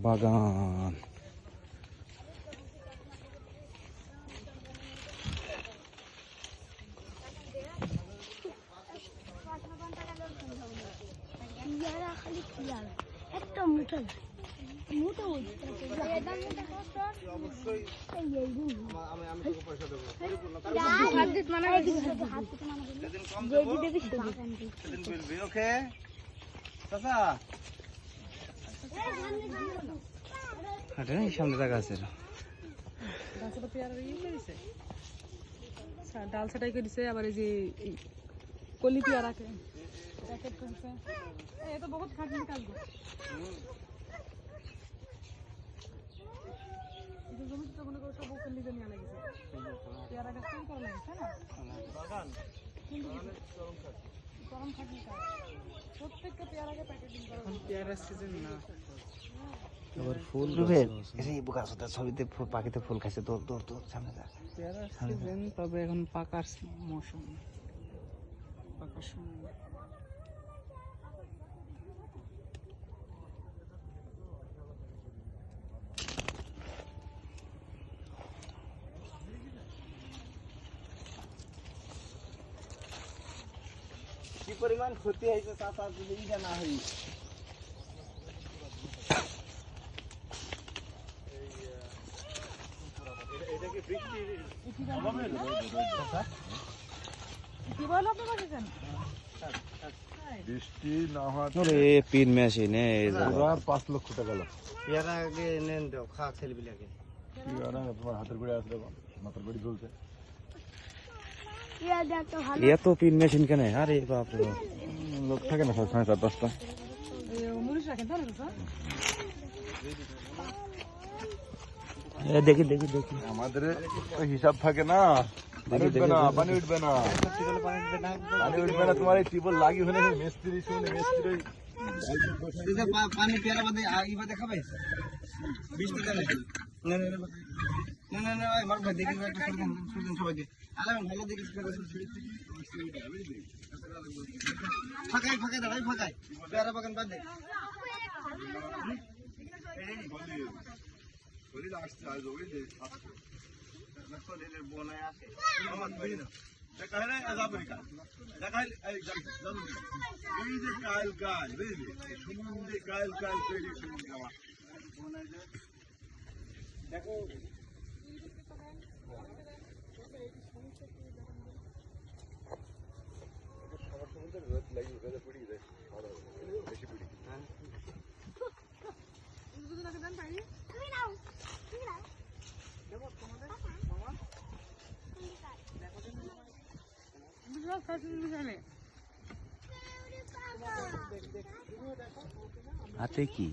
বাগান। সামনে টাকা আছে ডাল ছাটাই করে দিছে আবার এই যে কলি পেয়ারাকে প্যাকেট করেছে এ তো বহুত খাটনি কাজ গো এই জমি তো মনে করো সব কলি জমি আনা গেছে পেয়ারা গাছ তৈরি করা লাগছে না বাগান গরম খাটনি কাজ প্রত্যেকটা পেয়ারাকে প্যাকেটিং করা পেয়ারা সিজন না আবার ফুল রুবেল এই বুকাসটা ছবিতে পাখিতে ফুল খাইছে দৌড় দৌড় দৌড় সামনে যা পেয়ারা সিজন তবে এখন পাকার মৌসুম পাকার সময় কি পরিমাণ ক্ষতি হয়েছে চাচা যদি ইটা না হয় বৃষ্টি না হওয়া পিন মেশিন 5 লক্ষ টাকা গেল পেয়ারা আগে নেন দাও খা ছেলেবিলাকে তোমার হাতের বেড়ে আসলে মাথার বেড়ে ঝুলছে এত পিন মেশিন কেন আরে বাপরে বাপ লোক থাকে না সব সময় 4-10টা দেখি দেখি দেখি আমাদের ওই হিসাব থাকে না পানি উঠবে না পানি উঠবে না তোমার এই টিবল লাগি হলে মিস্ত্রি শুনে মিস্ত্রি পানি পেয়ারা বাদে আগে বাদে খাবে 20 টাকা নাকি না না না না না আমার ভাই দেখি একটা সুজন সবাইকে আলাম ভালো দেখি ফাঁকাই ফাঁকাই দাঁড়াই ফাঁকাই পেয়ারা বাগান বাদে হাতে কি